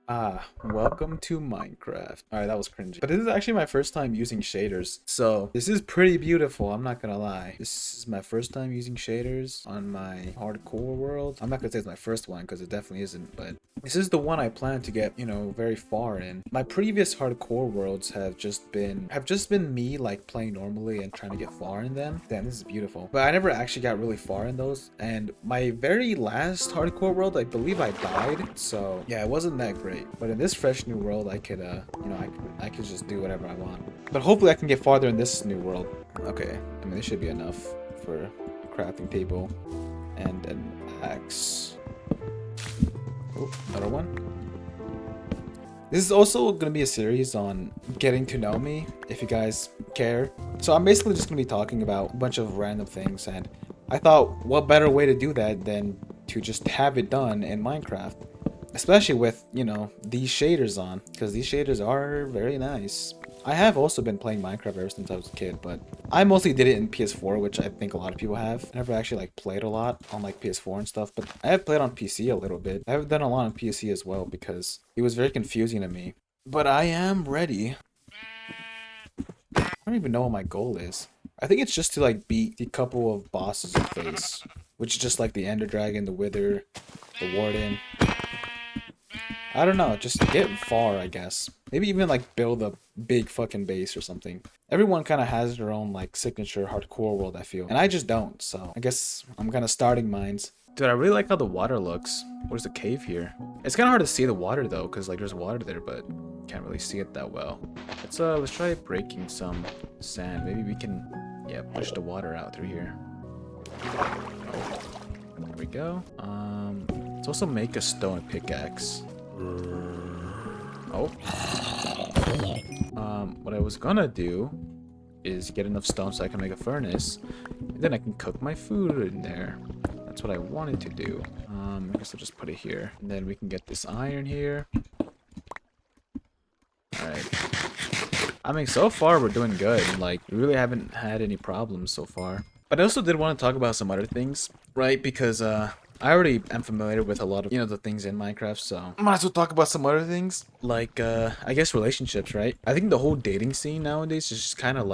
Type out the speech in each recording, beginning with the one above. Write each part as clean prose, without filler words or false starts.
Welcome to Minecraft. Alright, that was cringy. But this is actually my first time using shaders. So, this is pretty beautiful, I'm not gonna lie. This is my first time using shaders on my hardcore world. I'm not gonna say it's my first one, because it definitely isn't, but this is the one I plan to get, very far in. My previous hardcore worlds have just been me, like, playing normally and trying to get far in them. Damn, this is beautiful. But I never actually got really far in those, and my very last hardcore world, I believe I died, so yeah, it wasn't that great. But in this fresh new world, I could, I could just do whatever I want. But hopefully I can get farther in this new world. Okay, I mean, this should be enough for a crafting table and an axe. Oh, another one. This is also going to be a series on getting to know me, if you guys care. So I'm basically just going to be talking about a bunch of random things, and I thought, what better way to do that than to just have it done in Minecraft? Especially with, these shaders on, because these shaders are very nice. I have also been playing Minecraft ever since I was a kid, but I mostly did it in PS4, which I think a lot of people have. I never actually played a lot on PS4 and stuff, but I have played on PC a little bit. I have done a lot on PC as well because it was very confusing to me. But I am ready. I don't even know what my goal is. I think it's just to beat the couple of bosses in face, which is just the Ender Dragon, the Wither, the Warden. I don't know, just get far, I guess. Maybe even build a big fucking base or something. Everyone kind of has their own signature hardcore world, I feel. And I just don't, so I guess I'm kind of starting mines. Dude, I really like how the water looks. Where's the cave here? It's kind of hard to see the water though, because there's water there, but can't really see it that well. Let's try breaking some sand. Maybe we can, yeah, push the water out through here. Oh, there we go. Let's also make a stone pickaxe. Oh. What I was gonna do is get enough stone so I can make a furnace, and then I can cook my food in there. That's what I wanted to do. I guess I'll just put it here, and then we can get this iron here. Alright. I mean, so far we're doing good, and we really haven't had any problems so far. But I also did want to talk about some other things, right? Because I already am familiar with a lot of, the things in Minecraft, so I might as well talk about some other things. I guess relationships, right? I think the whole dating scene nowadays is just kind of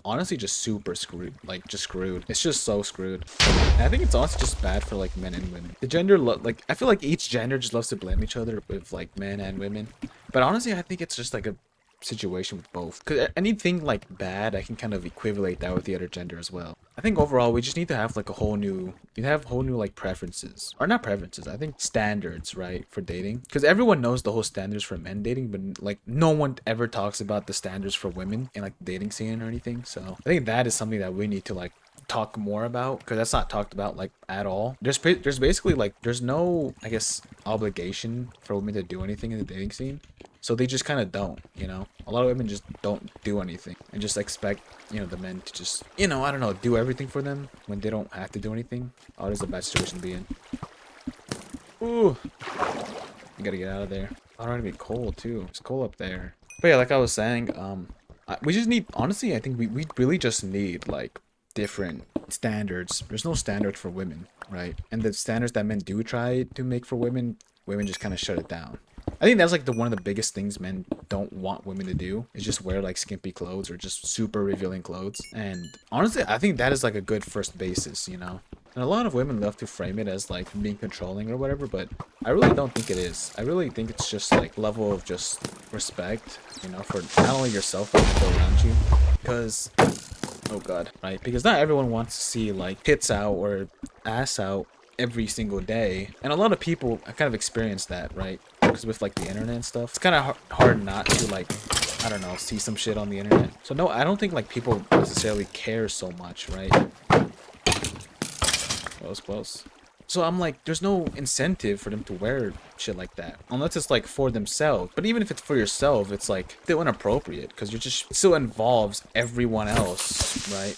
honestly just super screwed. Just screwed. It's just so screwed. And I think it's also just bad for men and women. The gender, I feel like each gender just loves to blame each other with men and women. But honestly, I think it's just a situation with both, because anything bad, I can kind of equivalate that with the other gender as well. I think overall we just need to have whole new preferences, or not preferences, I think standards, right, for dating, because everyone knows the whole standards for men dating, but no one ever talks about the standards for women in the dating scene or anything. So I think that is something that we need to talk more about, because that's not talked about at all. There's basically there's no, I guess, obligation for women to do anything in the dating scene, so they just kind of don't, a lot of women just don't do anything and just expect, the men to just, I don't know, do everything for them when they don't have to do anything. Oh, this is a bad situation to be in. Ooh, you gotta get out of there. I don't want to be cold too. It's cold up there. But yeah, like I was saying, we just need, honestly, I think we really just need different standards. There's no standard for women, right? And the standards that men do try to make for women, women just kind of shut it down. I think that's one of the biggest things men don't want women to do, is just wear skimpy clothes or just super revealing clothes. And honestly, I think that is a good first basis, And a lot of women love to frame it as being controlling or whatever, but I really don't think it is. I really think it's just level of just respect, for not only yourself but people around you. Because, oh god, right? Because not everyone wants to see tits out or ass out every single day, and a lot of people kind of experience that, right? Because with the internet and stuff, it's kind of hard not to I don't know, see some shit on the internet. So no, I don't think people necessarily care so much, right? Close. So I'm there's no incentive for them to wear shit like that, unless it's for themselves. But even if it's for yourself, it's still inappropriate, because you're just, it still involves everyone else, right?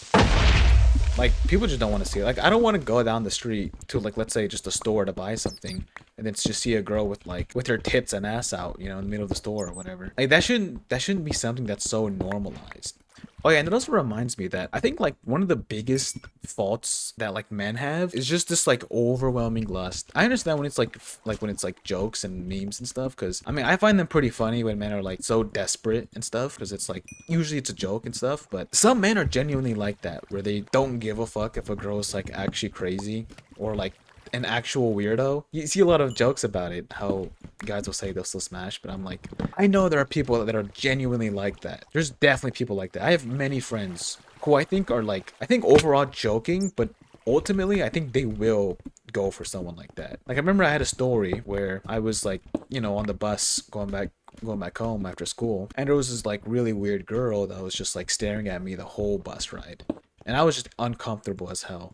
People just don't want to see it. I don't want to go down the street to, let's say, just a store to buy something, and then just see a girl with, with her tits and ass out, in the middle of the store or whatever. That shouldn't be something that's so normalized. Oh yeah, and it also reminds me that I think like one of the biggest faults that like men have is just this like overwhelming lust. I understand when it's like when it's like jokes and memes and stuff, because I mean I find them pretty funny when men are like so desperate and stuff, because it's like usually it's a joke and stuff. But some men are genuinely like that, where they don't give a fuck if a girl is like actually crazy or like an actual weirdo. You see a lot of jokes about it, how guys will say they'll still smash, but I'm like, I know there are people that are genuinely like that. There's definitely people like that. I have many friends who I think are like, I think overall joking, but ultimately I think they will go for someone like that. Like I remember I had a story where I was like, on the bus going back home after school, and there was this like really weird girl that was just like staring at me the whole bus ride. And I was just uncomfortable as hell.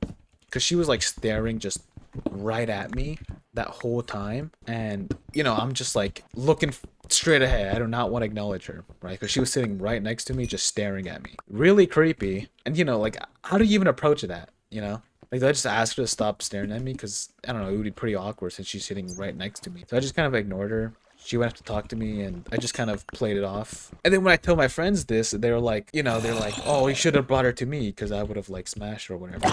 Cause she was like staring just right at me that whole time, and I'm just like looking straight ahead. I do not want to acknowledge her, right? Because she was sitting right next to me, just staring at me. Really creepy. And like, how do you even approach that? Like, do I just ask her to stop staring at me? Because I don't know, it would be pretty awkward since she's sitting right next to me. So I just kind of ignored her. She went up to talk to me, and I just kind of played it off. And then when I tell my friends this, they're like, they're like, oh, you should have brought her to me because I would have like smashed her or whatever.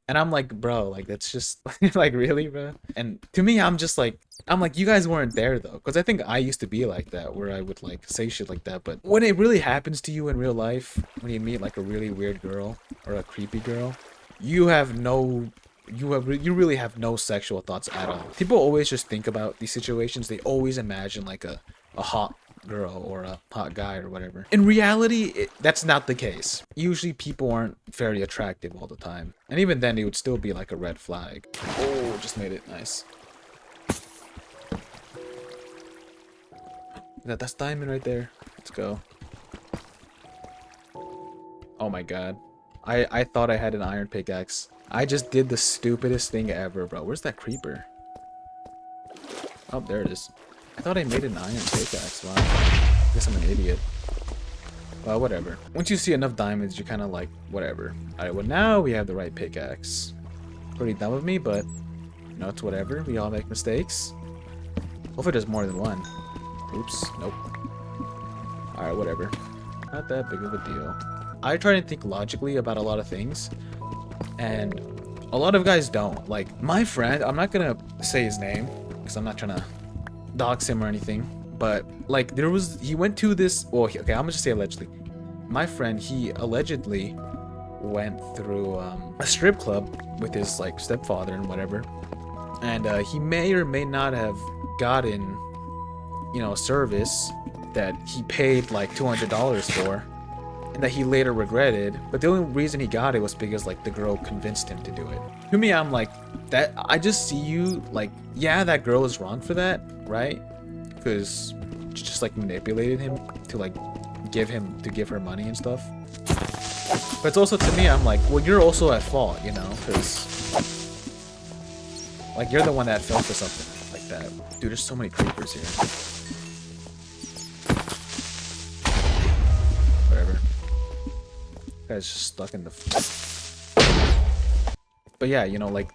And I'm like, bro, like that's just like really, bro. And to me, I'm like, you guys weren't there though, because I think I used to be like that, where I would like say shit like that. But when it really happens to you in real life, when you meet like a really weird girl or a creepy girl, you have no, you really have no sexual thoughts at all. People always just think about these situations. They always imagine like a hot girl or a hot guy or whatever. In reality, that's not the case. Usually people aren't very attractive all the time. And even then, it would still be like a red flag. Oh, just made it. Nice. That's diamond right there. Let's go. Oh my god. I thought I had an iron pickaxe. I just did the stupidest thing ever, bro. Where's that creeper? Oh, there it is. I thought I made an iron pickaxe. Wow. I guess I'm an idiot. Well, whatever. Once you see enough diamonds, you're kind of like, whatever. Alright, well now we have the right pickaxe. Pretty dumb of me, but, it's whatever. We all make mistakes. Hopefully there's more than one. Oops. Nope. Alright, whatever. Not that big of a deal. I try to think logically about a lot of things, and a lot of guys don't. Like, my friend, I'm not gonna say his name, because I'm not trying to dox him or anything, but like he went to this, well, okay, I'm gonna just say allegedly. My friend, he allegedly went through a strip club with his like stepfather and whatever, and he may or may not have gotten a service that he paid like $200 for, and that he later regretted, but the only reason he got it was because like the girl convinced him to do it. To me, I'm like, that I just see you like, yeah, that girl is wrong for that, right? Because she just like manipulated him to like give her money and stuff. But it's also, to me, I'm like, well, you're also at fault, because like you're the one that fell for something like that. Dude, there's so many creepers here. Whatever. Guy's just stuck in the. But yeah, like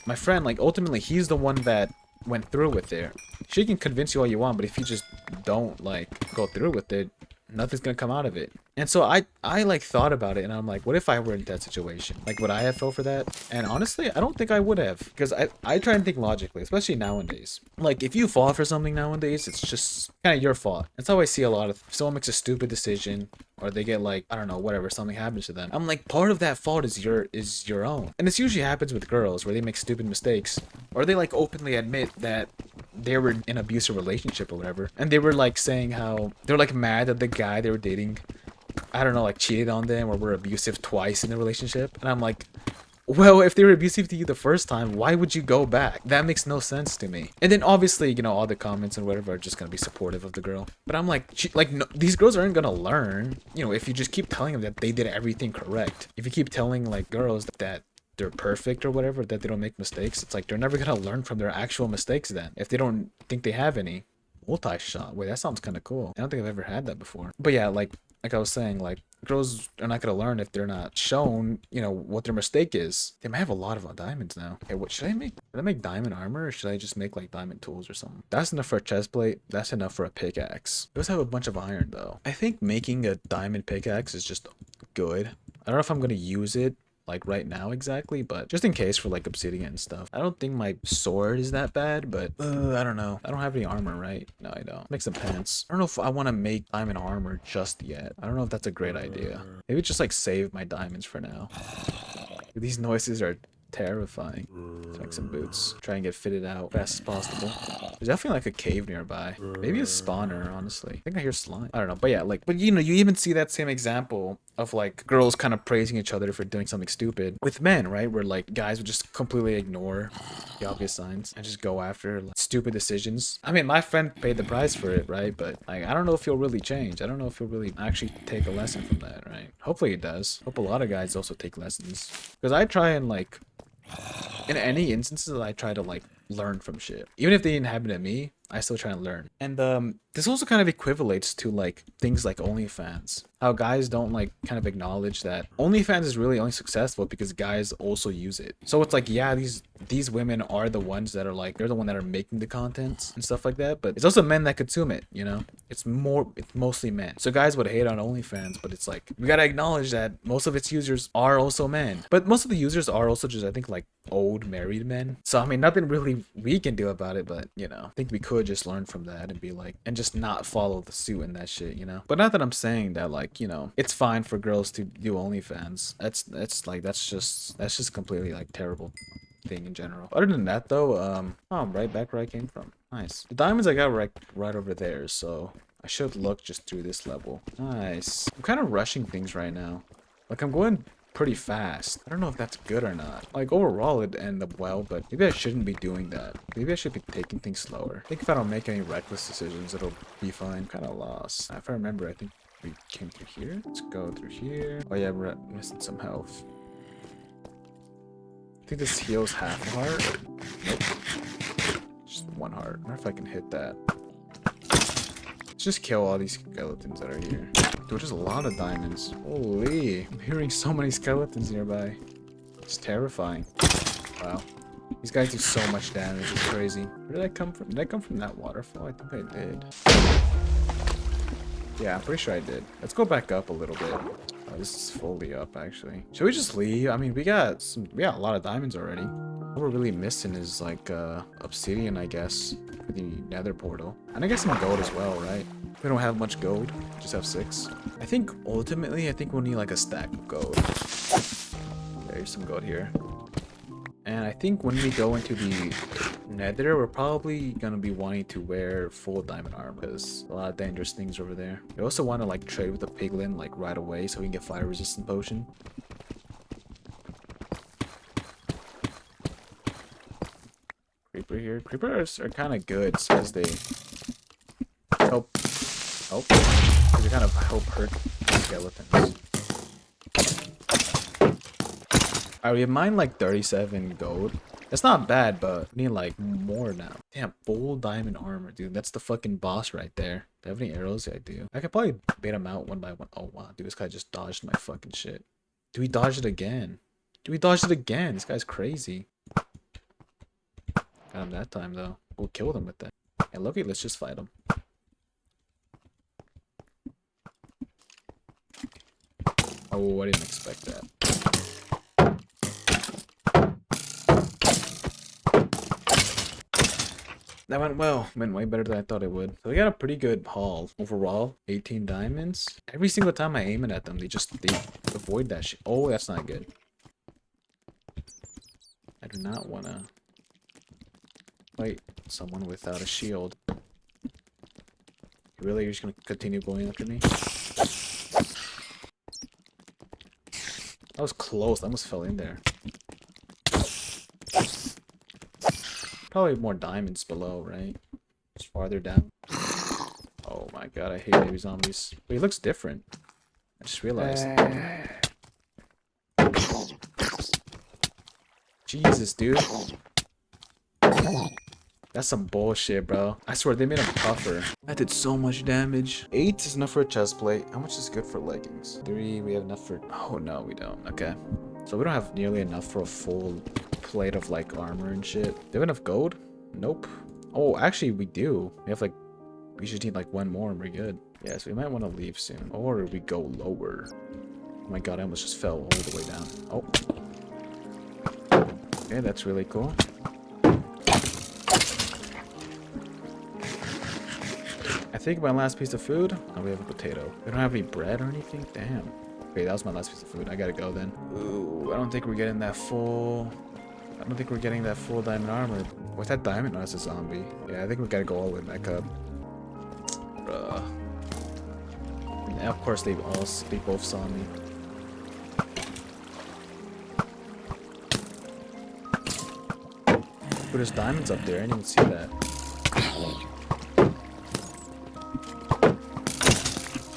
my friend, like ultimately he's the one that went through with it. She can convince you all you want, but if you just don't like go through with it, nothing's gonna come out of it. And so I like thought about it, and I'm like, what if I were in that situation? Like, would I have fell for that? And honestly, I don't think I would have, because I try and think logically, especially nowadays. Like, if you fall for something nowadays, it's just kind of your fault. That's how I see a lot of. If someone makes a stupid decision, or they get like, I don't know, whatever, something happens to them, I'm like, part of that fault is your own. And this usually happens with girls, where they make stupid mistakes, or they like openly admit that they were in an abusive relationship or whatever, and they were like saying how they're like mad that the guy they were dating, I don't know, like cheated on them or were abusive twice in the relationship. And I'm like, well, if they were abusive to you the first time, why would you go back? That makes no sense to me. And then obviously, all the comments and whatever are just gonna be supportive of the girl. But I'm like, no, these girls aren't gonna learn, if you just keep telling them that they did everything correct. If you keep telling like girls that they're perfect or whatever, that they don't make mistakes, it's like they're never gonna learn from their actual mistakes then, if they don't think they have any. Multi-shot. Wait, that sounds kind of cool. I don't think I've ever had that before. But yeah, like I was saying, like, girls are not gonna learn if they're not shown, you know, what their mistake is. They might have a lot of diamonds now. Okay, what should I make? Should I make diamond armor, or should I just make like diamond tools or something? That's enough for a chest plate. That's enough for a pickaxe. Those have a bunch of iron though. I think making a diamond pickaxe is just good. I don't know if I'm gonna use it like right now exactly, but just in case for like obsidian and stuff. I don't think my sword is that bad, but I don't know. I don't have any armor, right? No, I don't. Make some pants. I don't know if I want to make diamond armor just yet. I don't know if that's a great idea. Maybe just like save my diamonds for now. These noises are terrifying. Let's make some boots. Try and get fitted out fast as possible. There's definitely like a cave nearby. Maybe a spawner, honestly. I think I hear slime. I don't know. But yeah, like, but you know, you even see that same example of like girls kind of praising each other for doing something stupid with men, right? Where like guys would just completely ignore the obvious signs and just go after like stupid decisions. I mean, my friend paid the price for it, right? But like, I don't know if he'll really change. I don't know if he'll really actually take a lesson from that, right? Hopefully he does. Hope a lot of guys also take lessons. Because I try and like, in any instances, I try to like learn from shit. Even if they didn't happen to me, I still try to learn. And this also kind of equivalates to like things like OnlyFans. How guys don't like kind of acknowledge that OnlyFans is really only successful because guys also use it. So it's like, yeah, these women are the ones that are like, they're the one that are making the content and stuff like that, but it's also men that consume it, you know? It's mostly men. So guys would hate on OnlyFans, but it's like, we gotta acknowledge that most of its users are also men. But most of the users are also just, I think, like old married men. So I mean, nothing really we can do about it, but you know, I think we could just learn from that and be like, and just not follow the suit and that shit, you know? But not that I'm saying that like, you know, it's fine for girls to do OnlyFans. That's just completely like terrible thing in general. Other than that though, oh, I'm right back where I came from. Nice. The diamonds I got right over there, so I should look just through this level. Nice. I'm kind of rushing things right now. Like I'm going pretty fast. I don't know if that's good or not. Like overall it ended up well, but maybe I shouldn't be doing that. Maybe I should be taking things slower. I think if I don't make any reckless decisions, it'll be fine. Kind of lost. If I remember, I think we came through here. Let's go through here. Oh yeah, we're missing some health. I think this heals half a heart. Nope. Just one heart. I wonder if I can hit that. Let's just kill all these skeletons that are here. Dude, there's a lot of diamonds. Holy. I'm hearing so many skeletons nearby. It's terrifying. Wow. These guys do so much damage. It's crazy. Where did I come from? Did I come from that waterfall? I think I did. Yeah, I'm pretty sure I did. Let's go back up a little bit. Oh, this is fully up, actually. Should we just leave? I mean, we got a lot of diamonds already. What we're really missing is like obsidian, I guess, for the nether portal. And I guess some gold as well, right? We don't have much gold, just have 6. I think ultimately, I think we'll need like a stack of gold. There's some gold here. And I think when we go into the nether, we're probably gonna be wanting to wear full diamond armor because a lot of dangerous things over there. We also want to like trade with the piglin like right away so we can get fire resistant potion. Creeper here. Creepers are kind of good because they help. Oh, they kind of help hurt skeletons. Alright, we have mined like 37 gold. That's not bad, but we need like more now. Damn, full diamond armor, dude. That's the fucking boss right there. Do I have any arrows? Yeah, I do. I could probably bait him out one by one. Oh, wow, dude, this guy just dodged my fucking shit. Do we dodge it again? Do we dodge it again? This guy's crazy. Got him that time, though. We'll kill them with that. Hey, Loki, let's just fight him. Oh, I didn't expect that. That went well. Went way better than I thought it would. So we got a pretty good haul. Overall, 18 diamonds. Every single time I aim it at them, they avoid that shit. Oh, that's not good. I do not want to fight someone without a shield. Really? You're just going to continue going after me? That was close. I almost fell in there. Probably more diamonds below, right? Just farther down. Oh my god, I hate baby zombies. But he looks different. I just realized. Jesus, dude. That's some bullshit, bro. I swear, they made him tougher. That did so much damage. 8 is enough for a chest plate. How much is good for leggings? 3, we have enough for... Oh, no, we don't. Okay. So we don't have nearly enough for a full plate of, like, armor and shit. Do we have enough gold? Nope. Oh, actually, we do. We have, like... We just need, like, one more and we're good. Yeah, so we might want to leave soon. Or we go lower. Oh my god, I almost just fell all the way down. Oh. Okay, that's really cool. I think my last piece of food. Oh, we have a potato. We don't have any bread or anything? Damn. Okay, that was my last piece of food. I gotta go then. Ooh, I don't think we're getting that full... I don't think we're getting that full diamond armor. What's that diamond? No, it's a zombie. Yeah, I think we gotta go all the way back up. Bruh. And of course, they both saw me. But there's diamonds up there. I didn't even see that.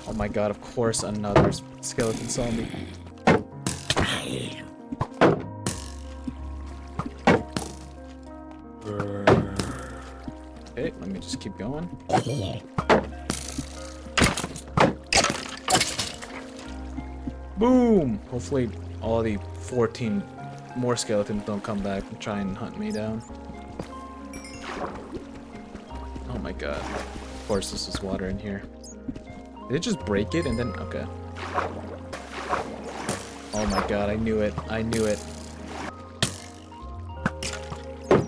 Oh my god, of course another skeleton saw me. Okay, let me just keep going. Boom! Hopefully all the 14 more skeletons don't come back and try and hunt me down. Oh my god. Of course this is water in here. Did it just break it and then... Okay. Oh my god, I knew it. I knew it.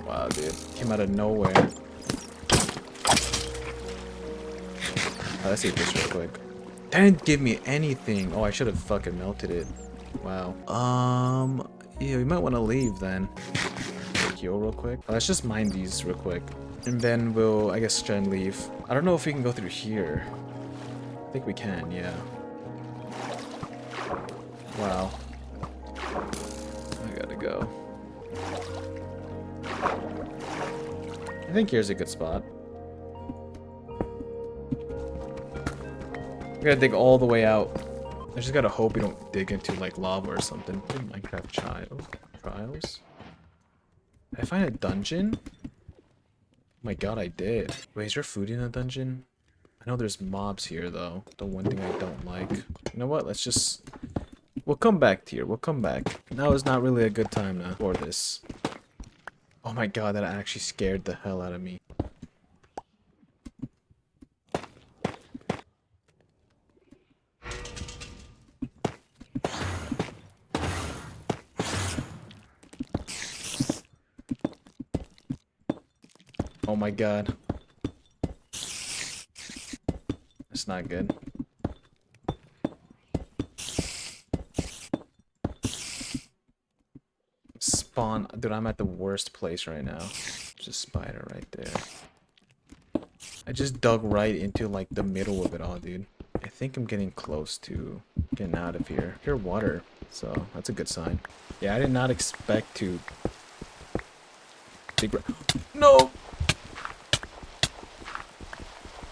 Wow, dude. Came out of nowhere. Oh, let's eat this real quick. That didn't give me anything. Oh, I should have fucking melted it. Wow. Yeah, we might want to leave then. Heal real quick. Oh, let's just mine these real quick. And then we'll, I guess, try and leave. I don't know if we can go through here. I think we can, yeah. Wow. I gotta go. I think here's a good spot. We gotta dig all the way out. I just gotta hope we don't dig into like lava or something. Minecraft trials. Did I find a dungeon? Oh my god, I did. Wait, is there food in a dungeon? I know there's mobs here though. The one thing I don't like. You know what? Let's just... We'll come back here. We'll come back. Now is not really a good time now for this. Oh my god, that actually scared the hell out of me. Oh my god. That's not good. Spawn. Dude, I'm at the worst place right now. There's a spider right there. I just dug right into like the middle of it all, dude. I think I'm getting close to getting out of here. Pure water. So that's a good sign. Yeah, I did not expect to... No!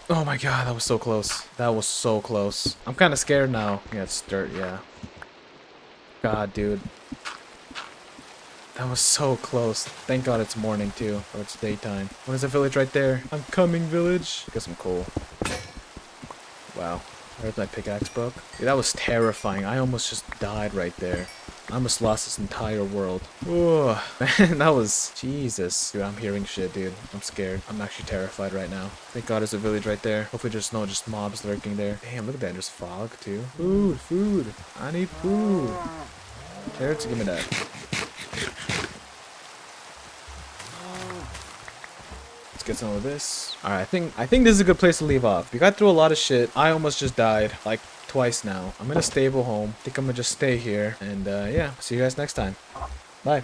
Oh my god, that was so close. That was so close. I'm kind of scared now. Yeah, it's dirt, yeah. God, dude. That was so close. Thank god it's morning, too. Or it's daytime. What is the village right there? I'm coming, village. Get some coal. Wow. Where's my pickaxe broke? Dude, that was terrifying. I almost just died right there. I almost lost this entire world. Oh, man, that was... Jesus. Dude, I'm hearing shit, dude. I'm scared. I'm actually terrified right now. Thank god there's a village right there. Hopefully there's no just mobs lurking there. Damn, look at that. There's fog, too. Food, food. I need food. Carrots, give me that. Let's get some of this. Alright, I think this is a good place to leave off. We got through a lot of shit. I almost just died. Like... twice now. I'm in a stable home. I think I'm gonna just stay here. And yeah, see you guys next time. Bye.